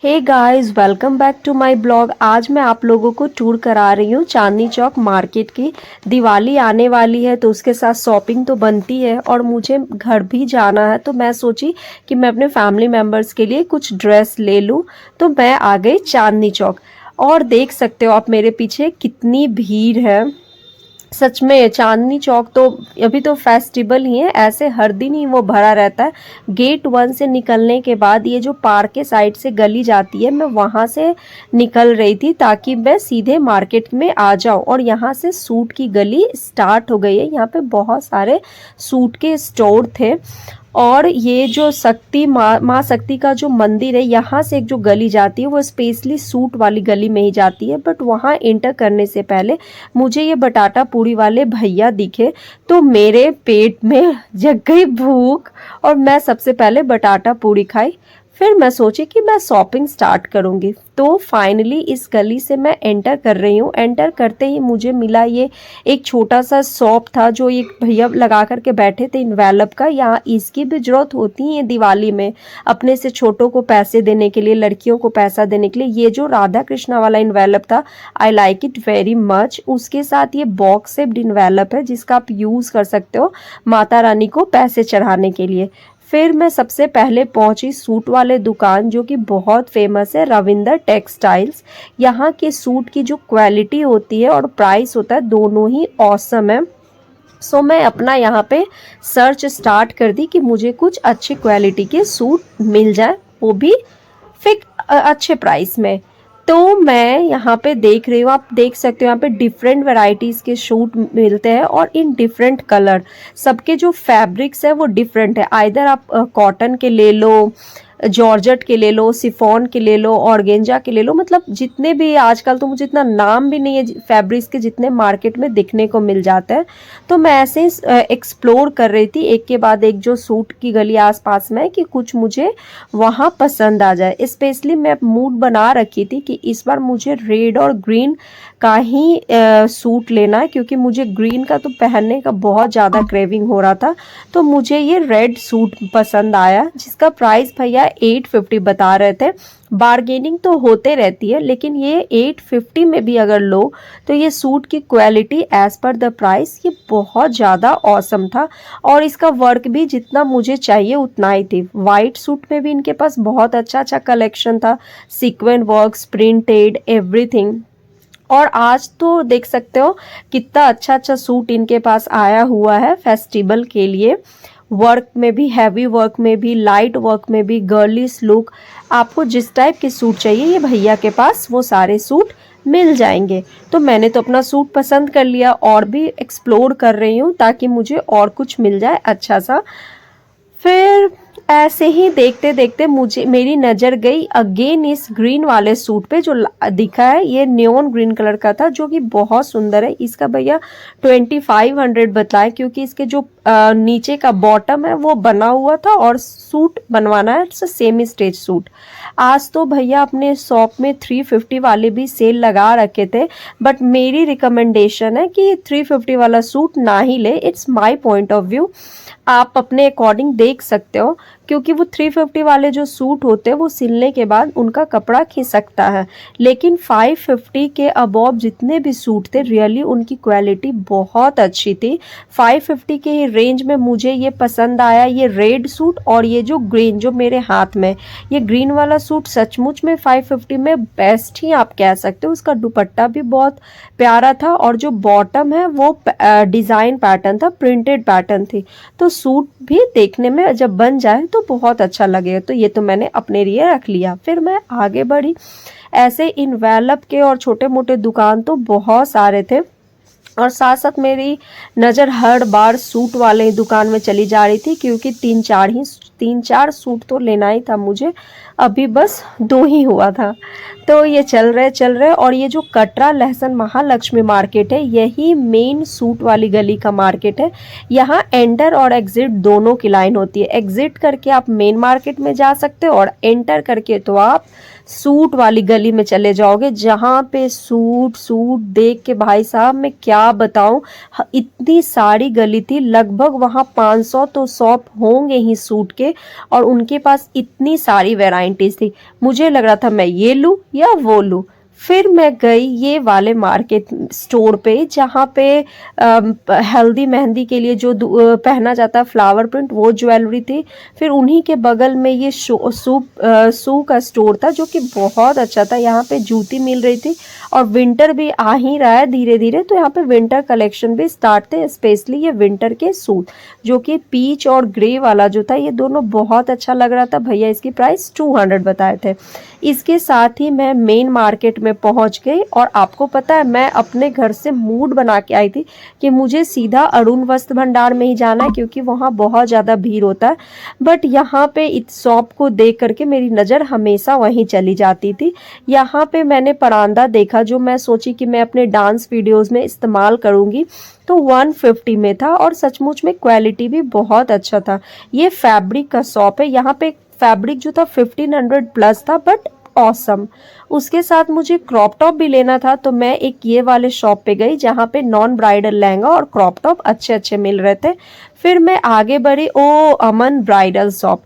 Hey guys, welcome back to my blog. आज मैं आप लोगों को टूर करा रही हूँ चांदनी चौक मार्केट की। दिवाली आने वाली है तो उसके साथ शॉपिंग तो बनती है और मुझे घर भी जाना है, तो मैं सोची कि मैं अपने फैमिली मेम्बर्स के लिए कुछ ड्रेस ले लूँ। तो मैं आ गई चांदनी चौक और देख सकते हो आप मेरे पीछे कितनी भीड़ है। सच में चांदनी चौक तो अभी तो फेस्टिवल ही है, ऐसे हर दिन ही वो भरा रहता है। गेट 1 से निकलने के बाद ये जो पार्क के साइड से गली जाती है, मैं वहाँ से निकल रही थी ताकि मैं सीधे मार्केट में आ जाऊँ। और यहाँ से सूट की गली स्टार्ट हो गई है। यहाँ पे बहुत सारे सूट के स्टोर थे और ये जो शक्ति माँ शक्ति का जो मंदिर है, यहाँ से एक जो गली जाती है वो स्पेशली सूट वाली गली में ही जाती है। बट वहाँ एंटर करने से पहले मुझे ये बटाटा पूड़ी वाले भैया दिखे तो मेरे पेट में जग गई भूख और मैं सबसे पहले बटाटा पूड़ी खाई। फिर मैं सोची कि मैं शॉपिंग स्टार्ट करूंगी। तो फाइनली इस गली से मैं एंटर कर रही हूँ। एंटर करते ही मुझे मिला ये एक छोटा सा शॉप था जो एक भैया लगा करके बैठे थे इन्वेलप का। यहाँ इसकी भी जरूरत होती है दिवाली में अपने से छोटों को पैसे देने के लिए, लड़कियों को पैसा देने के लिए। ये जो राधा कृष्णा वाला इन्वेलप था, I like it very much. उसके साथ ये बॉक्स शेप्ड इन्वेलप है जिसका आप यूज़ कर सकते हो माता रानी को पैसे चढ़ाने के लिए। फिर मैं सबसे पहले पहुंची सूट वाले दुकान जो कि बहुत फेमस है, रविंदर टेक्सटाइल्स। यहाँ के सूट की जो क्वालिटी होती है और प्राइस होता है दोनों ही ऑसम है। सो मैं अपना यहाँ पे सर्च स्टार्ट कर दी कि मुझे कुछ अच्छी क्वालिटी के सूट मिल जाए, वो भी अच्छे प्राइस में। तो मैं यहाँ पे देख रही हूँ, आप देख सकते हो यहाँ पे डिफरेंट वैरायटीज़ के सूट मिलते हैं और इन डिफरेंट कलर। सबके जो फैब्रिक्स है वो डिफरेंट है। आइदर आप कॉटन के ले लो, जॉर्जेट के ले लो, शिफॉन के ले लो, ऑर्गेंजा के ले लो। मतलब जितने भी, आजकल तो मुझे इतना नाम भी नहीं है फैब्रिक्स के जितने मार्केट में दिखने को मिल जाते हैं। तो मैं ऐसे ही एक्सप्लोर कर रही थी एक के बाद एक जो सूट की गली आसपास में, कि कुछ मुझे वहाँ पसंद आ जाए। स्पेशली मैं मूड बना रखी थी कि इस बार मुझे रेड और ग्रीन का ही सूट लेना है, क्योंकि मुझे ग्रीन का तो पहनने का बहुत ज़्यादा क्रेविंग हो रहा था। तो मुझे ये रेड सूट पसंद आया जिसका प्राइस भैया 850 बता रहे थे। बार्गेनिंग तो होते रहती है, लेकिन ये 850 में भी अगर लो तो ये सूट की quality as per the price ये बहुत ज़्यादा ऑसम था। और इसका वर्क भी जितना मुझे चाहिए उतना ही थी। वाइट सूट में भी इनके पास बहुत अच्छा अच्छा कलेक्शन था, सीक्वेंट वर्क, प्रिंटेड, एवरीथिंग। और आज तो देख सकते हो कितना अच्छा अच्छा सूट इनके पास आया हुआ है फेस्टिवल के लिए। वर्क में भी, हैवी वर्क में भी, लाइट वर्क में भी, गर्लिश लुक, आपको जिस टाइप के सूट चाहिए ये भैया के पास वो सारे सूट मिल जाएंगे। तो मैंने तो अपना सूट पसंद कर लिया और भी एक्सप्लोर कर रही हूँ ताकि मुझे और कुछ मिल जाए अच्छा सा। फिर ऐसे ही देखते देखते मुझे मेरी नज़र गई अगेन इस ग्रीन वाले सूट पे जो दिखा है। ये नियॉन ग्रीन कलर का था जो कि बहुत सुंदर है। इसका भैया 2500 बताए, क्योंकि इसके जो नीचे का बॉटम है वो बना हुआ था और सूट बनवाना है, इट्स सेमी स्टेज सूट। आज तो भैया अपने शॉप में 350 वाले भी सेल लगा रखे थे, बट मेरी रिकमेंडेशन है कि 350 वाला सूट ना ही ले। It's my point of view, आप अपने अकॉर्डिंग देख सकते हो, क्योंकि वो 350 वाले जो सूट होते हैं वो सिलने के बाद उनका कपड़ा खिसकता है। लेकिन 550 के अबव जितने भी सूट थे रियली उनकी क्वालिटी बहुत अच्छी थी। 550 के ही रेंज में मुझे ये पसंद आया, ये रेड सूट और ये जो ग्रीन जो मेरे हाथ में, ये ग्रीन वाला सूट सचमुच में 550 में बेस्ट ही आप कह सकते हो। उसका दुपट्टा भी बहुत प्यारा था और जो बॉटम है वो डिज़ाइन पैटर्न था, प्रिंटेड पैटर्न थी। तो सूट भी देखने में जब बन जाए तो बहुत अच्छा लगेगा। तो ये तो मैंने अपने लिए रख लिया। फिर मैं आगे बढ़ी। ऐसे इन्वेलप के और छोटे मोटे दुकान तो बहुत सारे थे और साथ साथ मेरी नज़र हर बार सूट वाले दुकान में चली जा रही थी, क्योंकि तीन चार सूट तो लेना ही था मुझे, अभी बस 2 ही हुआ था। तो ये चल रहे और ये जो कटरा लहसुन महालक्ष्मी मार्केट है यही मेन सूट वाली गली का मार्केट है। यहाँ एंटर और एग्जिट दोनों की लाइन होती है। एग्जिट करके आप मेन मार्केट में जा सकते हो और एंटर करके तो आप सूट वाली गली में चले जाओगे, जहाँ पे सूट देख के भाई साहब मैं क्या बताऊं, इतनी सारी गली थी। लगभग वहाँ 500 तो शॉप होंगे ही सूट के और उनके पास इतनी सारी वैरायटी 90s थी। मुझे लग रहा था मैं ये लूँ या वो लूँ। फिर मैं गई ये वाले मार्केट स्टोर पे जहाँ पे हल्दी मेहंदी के लिए जो पहना जाता है फ्लावर प्रिंट, वो ज्वेलरी थी। फिर उन्हीं के बगल में ये शू का स्टोर था जो कि बहुत अच्छा था। यहाँ पे जूती मिल रही थी और विंटर भी आ ही रहा है धीरे धीरे, तो यहाँ पे विंटर कलेक्शन भी स्टार्ट थे। स्पेशली ये विंटर के सूट जो कि पीच और ग्रे वाला जो था, ये दोनों बहुत अच्छा लग रहा था। भैया इसकी प्राइस 200 बताए थे। इसके साथ ही मैं मेन मार्केट में पहुंच गई और आपको पता है मैं अपने घर से मूड बना के आई थी कि मुझे सीधा अरुण वस्त्र भंडार में ही जाना है क्योंकि वहाँ बहुत ज़्यादा भीड़ होता है। बट यहाँ पे इस शॉप को देख करके मेरी नज़र हमेशा वहीं चली जाती थी। यहाँ पे मैंने परांदा देखा जो मैं सोची कि मैं अपने डांस वीडियोज़ में इस्तेमाल करूँगी, तो 150 में था और सचमुच में क्वालिटी भी बहुत अच्छा था। ये फैब्रिक का शॉप है। यहाँ पे फैब्रिक जो था 1500 प्लस था, बट ऑसम। उसके साथ मुझे क्रॉप टॉप भी लेना था, तो मैं एक ये वाले शॉप पे गई जहाँ पे नॉन ब्राइडल लहंगा और क्रॉप टॉप अच्छे अच्छे मिल रहे थे। फिर मैं आगे बढ़ी अमन ब्राइडल शॉप।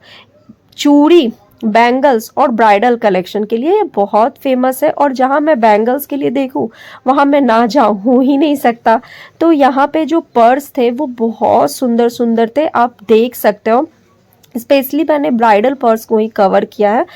चूड़ी, बैंगल्स और ब्राइडल कलेक्शन के लिए ये बहुत फेमस है और जहाँ मैं बैंगल्स के लिए देखूँ वहाँ मैं ना जाऊँ हो ही नहीं सकता। तो यहाँ पे जो पर्स थे वो बहुत सुंदर सुंदर थे, आप देख सकते हो। स्पेशली मैंने ब्राइडल पर्स को ही कवर किया है,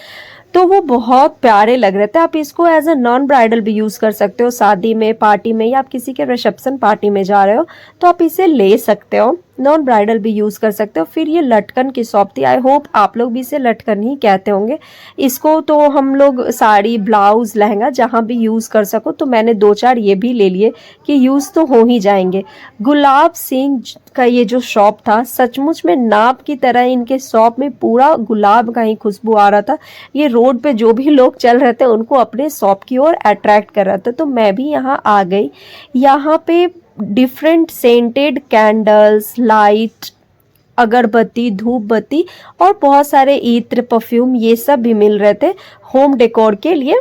तो वो बहुत प्यारे लग रहे थे। आप इसको एज अ नॉन ब्राइडल भी यूज़ कर सकते हो, शादी में, पार्टी में, या आप किसी के रिसेप्शन पार्टी में जा रहे हो तो आप इसे ले सकते हो। नॉन ब्राइडल भी यूज़ कर सकते हो। फिर ये लटकन की शॉप थी। आई होप आप लोग भी इसे लटकन ही कहते होंगे। इसको तो हम लोग साड़ी, ब्लाउज, लहंगा जहाँ भी यूज़ कर सको, तो मैंने 2-4 ये भी ले लिए कि यूज़ तो हो ही जाएंगे। गुलाब सिंह का ये जो शॉप था, सचमुच में नाप की तरह इनके शॉप में पूरा गुलाब का ही खुशबू आ रहा था। ये रोड पे जो भी लोग चल रहे थे उनको अपने शॉप की ओर अट्रैक्ट कर रहा था, तो मैं भी यहाँ आ गई। यहाँ पे डिफरेंट सेंटेड कैंडल्स, लाइट, अगरबत्ती, धूप बत्ती और बहुत सारे इत्र, परफ्यूम, ये सब भी मिल रहे थे होम डेकोर के लिए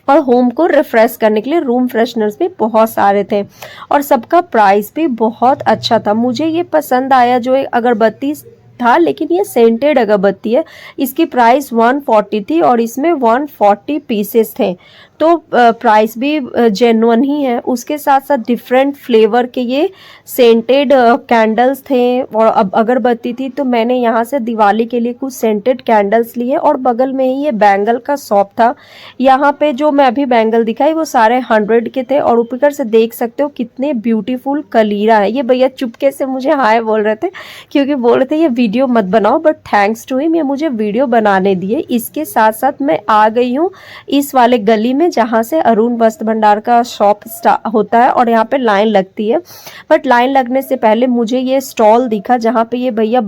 और होम को रिफ्रेश करने के लिए। रूम फ्रेशनर्स भी बहुत सारे थे और सबका प्राइस भी बहुत अच्छा था। मुझे ये पसंद आया जो एक अगरबत्ती था, लेकिन ये सेंटेड अगरबत्ती है। इसकी प्राइस 140 थी और इसमें 140 पीसेस थे, तो प्राइस भी जेन्युइन ही है। उसके साथ साथ डिफरेंट फ्लेवर के ये सेंटेड कैंडल्स थे और अब अगरबत्ती थी, तो मैंने यहाँ से दिवाली के लिए कुछ सेंटेड कैंडल्स लिए। और बगल में ही ये बैंगल का शॉप था। यहाँ पे जो मैं अभी बैंगल दिखाई वो सारे 100 के थे और ऊपर से देख सकते हो कितने ब्यूटीफुल कलीरा है। ये भैया चुपके से मुझे हाय बोल रहे थे क्योंकि बोल रहे थे ये वीडियो मत बनाओ, बट थैंक्स टू हिम ये मुझे वीडियो बनाने दिए। इसके साथ साथ मैं आ गई हूँ इस वाले गली में जहाँ से अरुण वस्त्र भंडार का शॉप होता है और यहाँ पे लाइन लगती है। बट लाइन लगने से पहले मुझे ये स्टॉल दिखा जहाँ पे ये भैया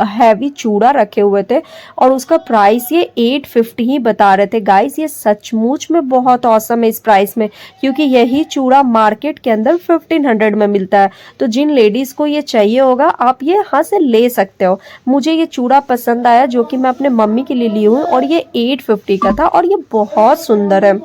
हैवी चूड़ा रखे हुए थे और उसका प्राइस ये 850 ही बता रहे थे। गाइस ये सचमुच में बहुत औसम है इस प्राइस में, क्योंकि यही चूड़ा मार्केट के अंदर 1500 में मिलता है। तो जिन लेडीज को ये चाहिए होगा आप ये यहाँ से ले सकते हो। मुझे ये चूड़ा पसंद आया जो कि मैं अपने मम्मी के लिए ली हूँ और ये 850 का था और ये बहुत सुंदर है।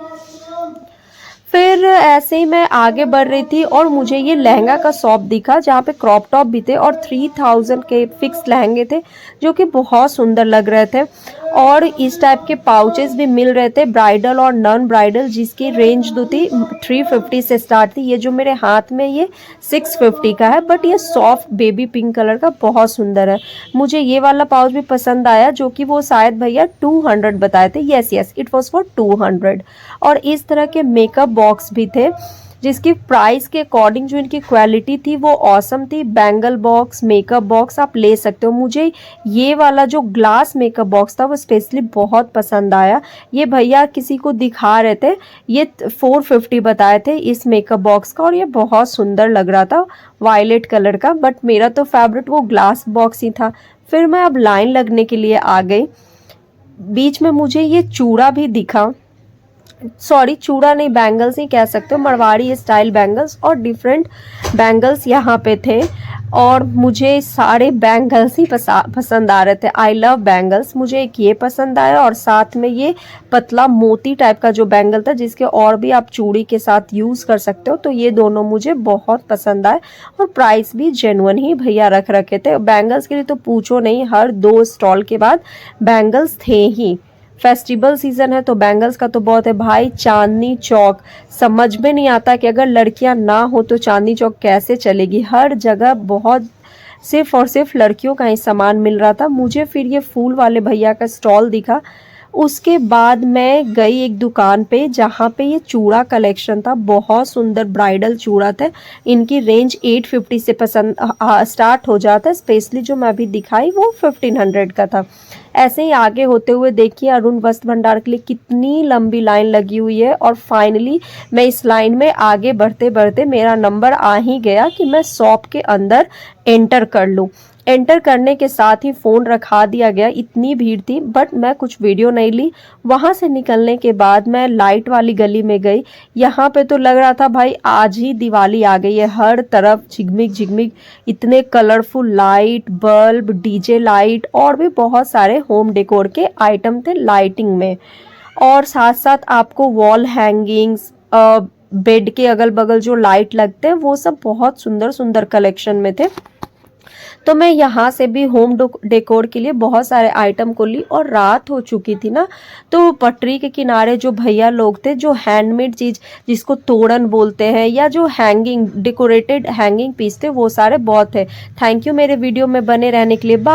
फिर ऐसे ही मैं आगे बढ़ रही थी और मुझे ये लहंगा का शॉप दिखा जहाँ पे क्रॉप टॉप भी थे और 3000 के फिक्स लहंगे थे जो कि बहुत सुंदर लग रहे थे। और इस टाइप के पाउचेस भी मिल रहे थे, ब्राइडल और नॉन ब्राइडल, जिसकी रेंज जो थी 350 से स्टार्ट थी। ये जो मेरे हाथ में ये 650 का है, बट ये सॉफ्ट बेबी पिंक कलर का बहुत सुंदर है। मुझे ये वाला पाउच भी पसंद आया जो कि वो शायद भैया 200 बताए थे। Yes it was for 200। और इस तरह के मेकअप बॉक्स भी थे जिसकी प्राइस के अकॉर्डिंग जो इनकी क्वालिटी थी वो ऑसम थी। बैंगल बॉक्स, मेकअप बॉक्स आप ले सकते हो। मुझे ये वाला जो ग्लास मेकअप बॉक्स था वो स्पेशली बहुत पसंद आया। ये भैया किसी को दिखा रहे थे, ये 450 बताए थे इस मेकअप बॉक्स का और ये बहुत सुंदर लग रहा था वायलेट कलर का। बट मेरा तो फेवरेट वो ग्लास बॉक्स ही था। फिर मैं अब लाइन लगने के लिए आ गई। बीच में मुझे ये चूड़ा भी दिखा, सॉरी चूड़ा नहीं, बैंगल्स ही कह सकते हो, मरवाड़ी स्टाइल बैंगल्स और डिफरेंट बैंगल्स यहाँ पे थे और मुझे सारे बैंगल्स ही पसंद आ रहे थे। I love bangles. मुझे एक ये पसंद आया और साथ में ये पतला मोती टाइप का जो बैंगल था जिसके और भी आप चूड़ी के साथ यूज़ कर सकते हो, तो ये दोनों मुझे बहुत पसंद आए और प्राइस भी जेन्युइन ही भैया रख रखे थे। बैंगल्स के लिए तो पूछो नहीं, हर 2 स्टॉल के बाद बैंगल्स थे ही। फेस्टिवल सीजन है तो बैंगल्स का तो बहुत है भाई। चांदनी चौक समझ में नहीं आता कि अगर लड़कियां ना हो तो चांदनी चौक कैसे चलेगी। हर जगह बहुत सिर्फ और सिर्फ लड़कियों का ही सामान मिल रहा था। मुझे फिर ये फूल वाले भैया का स्टॉल दिखा। उसके बाद मैं गई एक दुकान पे जहाँ पे ये चूड़ा कलेक्शन था। बहुत सुंदर ब्राइडल चूड़ा थे। इनकी रेंज 850 से स्टार्ट हो जाता है। स्पेशली जो मैं अभी दिखाई वो 1500 का था। ऐसे ही आगे होते हुए देखिए अरुण वस्त्र भंडार के लिए कितनी लंबी लाइन लगी हुई है। और फाइनली मैं इस लाइन में आगे बढ़ते बढ़ते मेरा नंबर आ ही गया कि मैं शॉप के अंदर एंटर कर लूँ। एंटर करने के साथ ही फ़ोन रखा दिया गया, इतनी भीड़ थी। बट मैं कुछ वीडियो नहीं ली। वहाँ से निकलने के बाद मैं लाइट वाली गली में गई। यहाँ पे तो लग रहा था भाई आज ही दिवाली आ गई है। हर तरफ झिगमिग झिगमिग, इतने colourful light, bulb, DJ light और भी बहुत सारे होम डेकोर के आइटम थे लाइटिंग में। और साथ साथ आपको वॉल हैंगिंग्स, बेड के अगल बगल जो लाइट लगते हैं वो सब बहुत सुंदर सुंदर कलेक्शन में थे। तो मैं यहाँ से भी होम डेकोर के लिए बहुत सारे आइटम को ली। और रात हो चुकी थी ना, तो पटरी के किनारे जो भैया लोग थे जो हैंडमेड चीज़ जिसको तोड़न बोलते हैं या जो हैंगिंग डेकोरेटेड हैंगिंग पीस थे वो सारे बहुत थे। थैंक यू मेरे वीडियो में बने रहने के लिए। बाय।